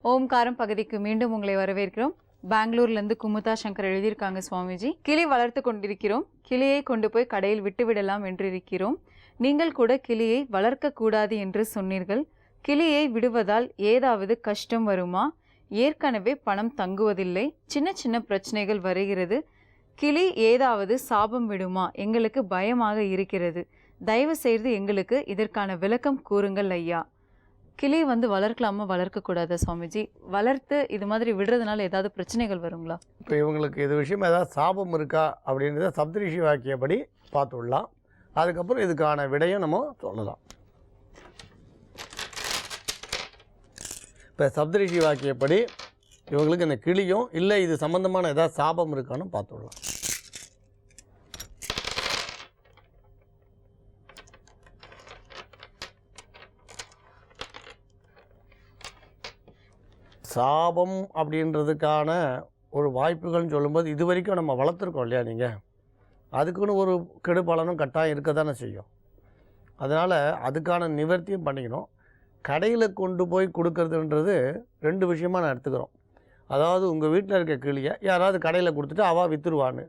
ஓம்காரம் பகுதிக்கு மீண்டும் உங்களை வரவேற்கிறோம். பெங்களூர்லேருந்து குமுதா சங்கர் எழுதியிருக்காங்க. சுவாமிஜி, கிளி வளர்த்து கொண்டிருக்கிறோம், கிளியை கொண்டு போய் கடையில் விட்டுவிடலாம் என்று இருக்கிறோம். நீங்கள் கூட கிளியை வளர்க்கக்கூடாது என்று சொன்னீர்கள். கிளியை விடுவதால் ஏதாவது கஷ்டம் வருமா? ஏற்கனவே பணம் தங்குவதில்லை, சின்ன சின்ன பிரச்சனைகள் வருகிறது. கிளி ஏதாவது சாபம் விடுமா? எங்களுக்கு பயமாக இருக்கிறது. தயவு செய்து எங்களுக்கு இதற்கான விளக்கம் கூறுங்கள் ஐயா. கிளி வளர்க்கலாமா வளர்க்கக்கூடாதா சுவாமிஜி? வளர்த்து இது மாதிரி விடுறதுனால ஏதாவது பிரச்சனைகள் வருங்களா? இப்போ இவங்களுக்கு இது விஷயம் ஏதாவது சாபம் இருக்கா அப்படின்றத சப்தரிஷி வாக்கியப்படி பார்த்துடலாம். அதுக்கப்புறம் இதுக்கான விடையும் நம்ம சொல்லலாம். இப்போ சப்தரிஷி வாக்கியப்படி இவங்களுக்கு இந்த கிளியும் இல்லை இது சம்மந்தமான ஏதாவது சாபம் இருக்கான்னு பார்த்துடலாம். சாபம் அப்படின்றதுக்கான ஒரு வாய்ப்புகள்னு சொல்லும்போது இது வரைக்கும் நம்ம வளர்த்துருக்கோம் இல்லையா, நீங்கள் அதுக்குன்னு ஒரு கெடு பலனும் கட்டாயம் இருக்க தானே செய்யும். அதனால் அதுக்கான நிவர்த்தியும் பண்ணிக்கணும். கடையில் கொண்டு போய் கொடுக்கறதுன்றது ரெண்டு விஷயமாக நான் எடுத்துக்கிறோம். அதாவது உங்கள் வீட்டில் இருக்க கிளியை யாராவது கடையில் கொடுத்துட்டு அவள் விற்றுருவான்னு.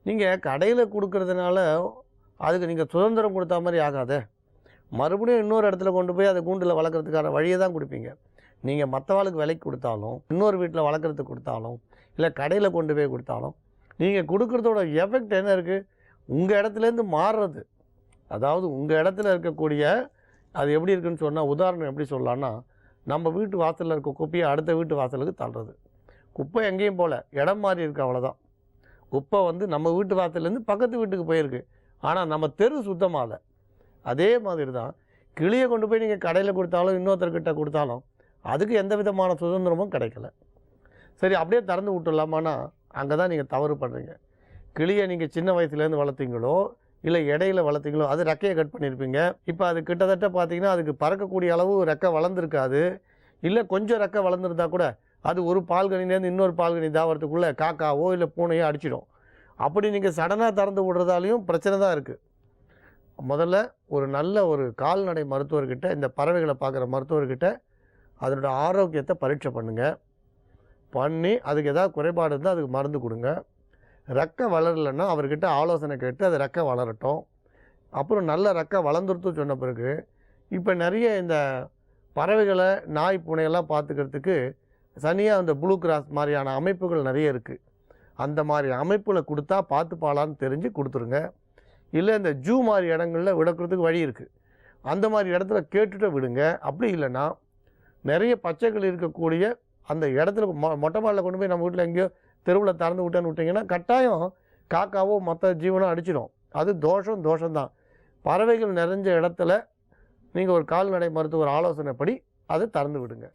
நீங்கள் கடையில் கொடுக்கறதுனால அதுக்கு நீங்கள் சுதந்திரம் கொடுத்தா மாதிரி ஆகாதே. மறுபடியும் இன்னொரு இடத்துல கொண்டு போய் அதை கூண்டில் வளர்க்குறதுக்கான வழியை தான் கொடுப்பீங்க. நீங்கள் மற்றவாளுக்கு விலைக்கு கொடுத்தாலும், இன்னொரு வீட்டில் வளர்க்குறதுக்கு கொடுத்தாலும், இல்லை கடையில் கொண்டு போய் கொடுத்தாலும், நீங்கள் கொடுக்குறதோட எஃபெக்ட் என்ன இருக்குது? உங்கள் இடத்துலேருந்து மாறுறது. அதாவது உங்கள் இடத்துல இருக்கக்கூடிய அது எப்படி இருக்குதுன்னு சொன்னால், உதாரணம் எப்படி சொல்லலான்னா, நம்ம வீட்டு வாசலில் இருக்க குப்பையை அடுத்த வீட்டு வாசலுக்கு தள்ளுறது. குப்பை எங்கேயும் போகல, இடம் மாறி இருக்குது, அவ்வளோதான். குப்பை நம்ம வீட்டு வாசல்லேருந்து பக்கத்து வீட்டுக்கு போயிருக்கு, ஆனால் நம்ம தெரு சுத்தமாகலை. அதே மாதிரி தான் கிளியை கொண்டு போய் நீங்கள் கடையில் கொடுத்தாலும் இன்னொருத்தர்கிட்ட கொடுத்தாலும் அதுக்கு எந்த விதமான சுதந்திரமும் கிடைக்கல. சரி, அப்படியே திறந்து விட்டுடலாமான்னா அங்கே தான் நீங்கள் தவறு பண்ணுறீங்க. கிளியை நீங்கள் சின்ன வயசுலேருந்து வளர்த்தீங்களோ இல்லை இடையில வளர்த்தீங்களோ அது ரெக்கையை கட் பண்ணியிருப்பீங்க. இப்போ அது கிட்டத்தட்ட பார்த்தீங்கன்னா அதுக்கு பறக்கக்கூடிய அளவு ரெக்கை வளர்ந்துருக்காது. இல்லை கொஞ்சம் ரெக்கை வளர்ந்துருந்தா கூட அது ஒரு பால்கனிலேருந்து இன்னொரு பால்கனி தாவறதுக்குள்ளே காக்காவோ இல்லை பூனையோ அடிச்சிடும். அப்படி நீங்கள் சடனாக திறந்து விடுறதாலையும் பிரச்சனை தான் இருக்குது. முதல்ல ஒரு நல்ல ஒரு கால்நடை மருத்துவர்கிட்ட, இந்த பறவைகளை பார்க்குற மருத்துவர்கிட்ட அதனோட ஆரோக்கியத்தை பரீட்சை பண்ணுங்கள். பண்ணி அதுக்கு ஏதாவது குறைபாடு இருந்தால் அதுக்கு மருந்து கொடுங்க. ரெக்கை வளரலைன்னா அவர்கிட்ட ஆலோசனை கேட்டு அது ரெக்கை வளரட்டும். அப்புறம் நல்ல ரெக்கை வளர்ந்துருத்து சொன்ன பிறகு இப்போ நிறைய இந்த பறவைகளை நாய் பூனையெல்லாம் பார்த்துக்கிறதுக்கு தனியாக அந்த ப்ளூ கிராஸ் மாதிரியான அமைப்புகள் நிறைய இருக்குது. அந்த மாதிரி அமைப்பில் கொடுத்தா பார்த்துப்பாலான்னு தெரிஞ்சு கொடுத்துருங்க. இல்லை இந்த ஜூ மாதிரி இடங்களில் விடக்கிறதுக்கு வழி இருக்குது, அந்த மாதிரி இடத்துல கேட்டுட்டு விடுங்க. அப்படி இல்லைன்னா நிறைய பச்சைகள் இருக்கக்கூடிய அந்த இடத்துல மொட்டை மாடில் கொண்டு போய் நம்ம வீட்டில் எங்கேயோ தெருவில் திறந்து விட்டீங்கன்னா கட்டாயம் காக்காவோ மற்ற ஜீவனோ அடிச்சிடும். அது தோஷம்தான். பறவைகள் நிறைஞ்ச இடத்துல நீங்கள் ஒரு கால்நடை மருத்துவர் ஆலோசனைப்படி அதை திறந்து விடுங்க.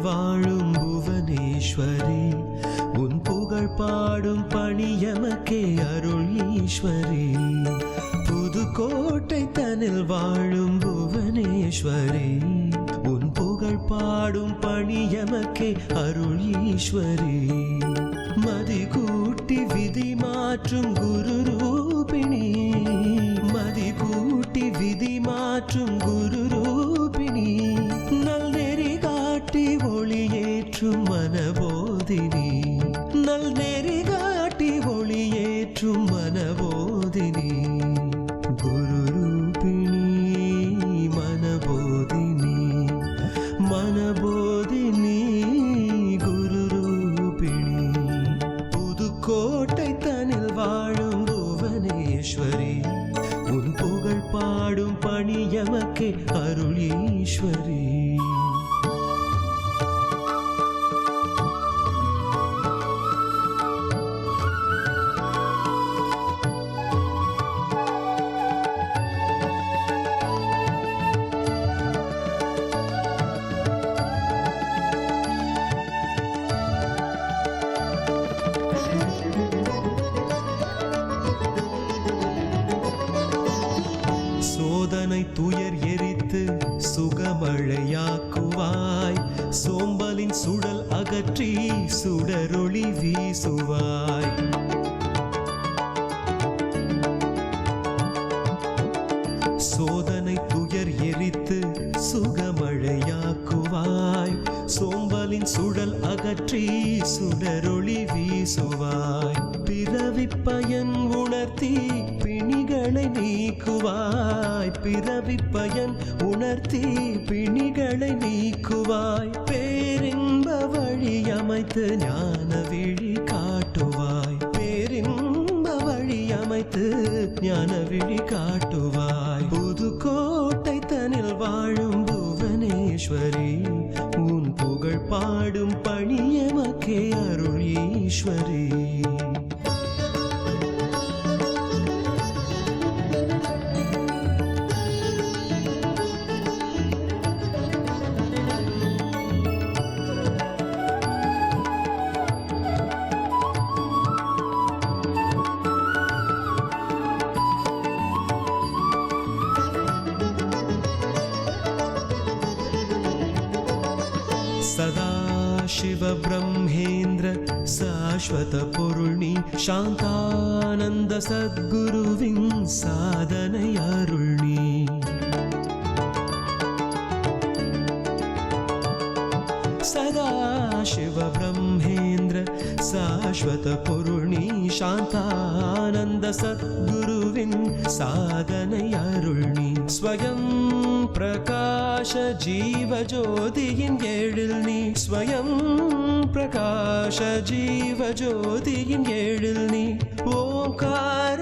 வாழும் புவனேஸ்வரி, உன் புகழ் பாடும் பணி எமக்கே அருள் ஈஸ்வரி. புதுக்கோட்டை தனில் வாழும் புவனேஸ்வரி, உன் புகழ் பாடும் பணி எமக்கே அருள் ஈஸ்வரி. மதி கூட்டி விதி மாற்றும் குரு ரூபிணி, மதி கூட்டி விதி மாற்றும் குரு ரூபிணி. நல்நெறி காட்டி ஒளியேற்றும் மனபோதினி, நல்நெறி காட்டி ஒளியேற்றும் மனபோதினி. குரு ரூபிணி மனபோதினி, மனபோதினி குரு ரூபிணி. புதுக்கோட்டை தனில் வாழும் புவனேஸ்வரி, உன் புகழ் பாடும் பணி எமக்கே அருள் ஈஸ்வரி. வீசுவாய். சோதனை துயர் எரித்து சுகமழையாக்குவாய். சோம்பலின் சுடல் அகற்றி சுடரொளி வீசுவாய். பிறவி பயன் உணர்த்தி பிணிகளை நீக்குவாய். பிறவி பயன் உணர்த்தி பிணிகளை நீக்குவாய். பேரின்ப வழி அமைத்து ஞான விழி காட்டுவாய். பேரின்ப வழி அமைத்து ஞான விழி காட்டுவாய். புதுக்கோட்டை தனில் வாழும் புவனேஸ்வரி, உன் புகழ் பாடும் பணியமக்கே அருள் ஈஸ்வரி. சதாசிவ பிரம்மேந்திர சாஸ்வத பொருள்னி, சாந்தானந்த சத்குருவின் சாதனை அருள்னி. சதாசிவ பிரம்மேந்திர சாஸ்வத பொருள்னி, சாந்தானந்த சத்குருவின் சாதனை அருள்னி. ஸ்வயம் பிரகாஷ ஜீவ ஜோதியின் எழில் நீ. ஸ்வயம் பிரகாஷ ஜீவ ஜோதியின் எழில் நீ. ஓங்கார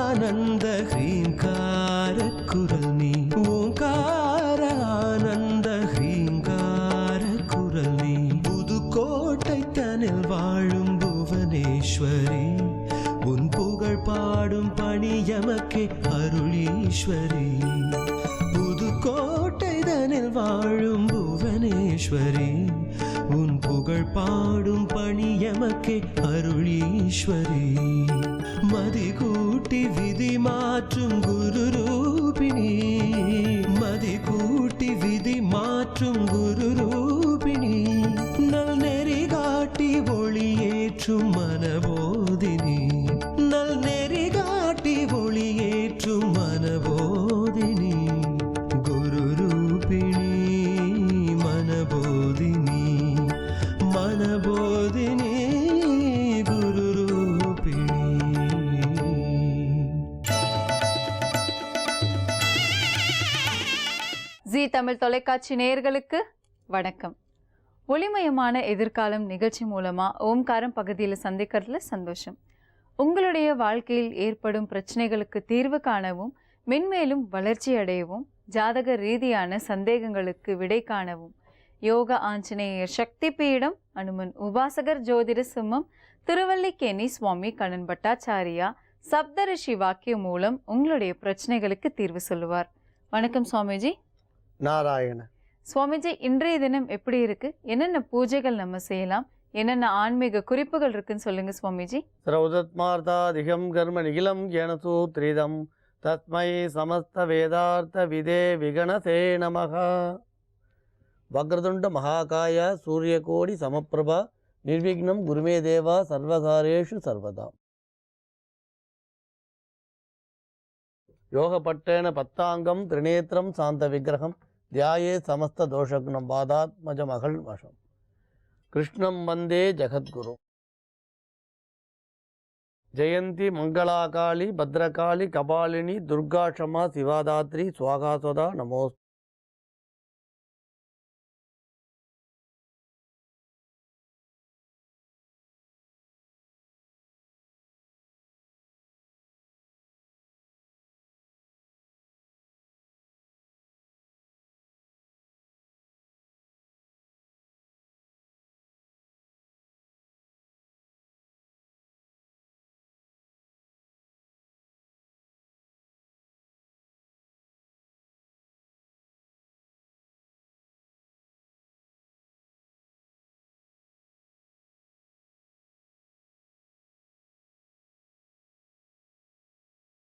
ஆனந்த ஹ்ரீங்கார குரல் நீ. ஓங்கார ஆனந்த ஹ்ரீங்கார குரல் நீ. புதுக்கோட்டை தனில் வாழும் புவனேஸ்வரி, உன் புகழ் பாடும் பணியமக்கே அருள் ஈஸ்வரி. புதுக்கோட்டை தனில் வாழும் புவனேஸ்வரி, உன் புகழ் பாடும் பணியமக்கே அருள் ஈஸ்வரி. மதி கூட்டி விதி மாற்றும் குரு ரூபிணி. மதி கூட்டி விதி மாற்றும் குரு ரூபிணி. நல் நெறி காட்டி ஒளியேற்றும் மனபோதினி. நல் நெறி காட்டி ஒளியேற்றும் மனபோதினி. குரு ரூபிணி மனபோதினி. மனபோதினி குரு ரூபிணி. ஜீ தமிழ் தொலைக்காட்சி நேயர்களுக்கு வணக்கம். ஒளிமயமான எதிர்காலம் நிகழ்ச்சி மூலமா ஓம்காரம் பகுதியில் சந்திக்கிறதுல சந்தோஷம். உங்களுடைய வாழ்க்கையில் ஏற்படும் பிரச்சனைகளுக்கு தீர்வு காணவும், மென்மேலும் வளர்ச்சி அடையவும், ஜாதக ரீதியான சந்தேகங்களுக்கு விடை காணவும் யோக ஆஞ்சநேயர் சக்தி பீடம், அனுமன் உபாசகர் ஜோதிட சிம்மம், திருவல்லிக்கேணி சுவாமி கண்ணன் பட்டாச்சாரியா சப்தரிஷி வாக்கியம் மூலம் உங்களுடைய பிரச்சனைகளுக்கு தீர்வு சொல்லுவார். வணக்கம் சுவாமிஜி. நாராயண. சுவாமிஜி, இன்றைய தினம் எப்படி இருக்கு? என்னென்ன பூஜைகள் நம்ம செய்யலாம்? என்னென்ன ஆன்மீக குறிப்புகள் இருக்குன்னு சொல்லுங்க சுவாமிஜி. ஸ்ரௌதத்மார்த்தாதிகம் கர்ம நிகிலம் ஏன சூத்ரிதம் தஸ்மை சமஸ்த வேதார்த்த விதே விகணசே நமஹ. வக்ரதுண்ட மகாகாய சூரியகோடி சமப்பிரபா நிர்விக்னம் குருமே தேவா சர்வகாரேஷு சர்வதா. யோகப்பட்டேன பத்தாங்கம் திரிநேத்திரம் சாந்த விக்கிரகம் தியாயே சமஸ்த தோஷக்னம் பாதாத்மஜமகள் வசம். கிருஷ்ணம் வந்தே ஜகத்குரு. ஜெயந்தி மங்களாகாளி பத்ரகாளி கபாலினி துர்காஷமா சிவாதாத்ரி சுவாகாசதா நமோஸ்து.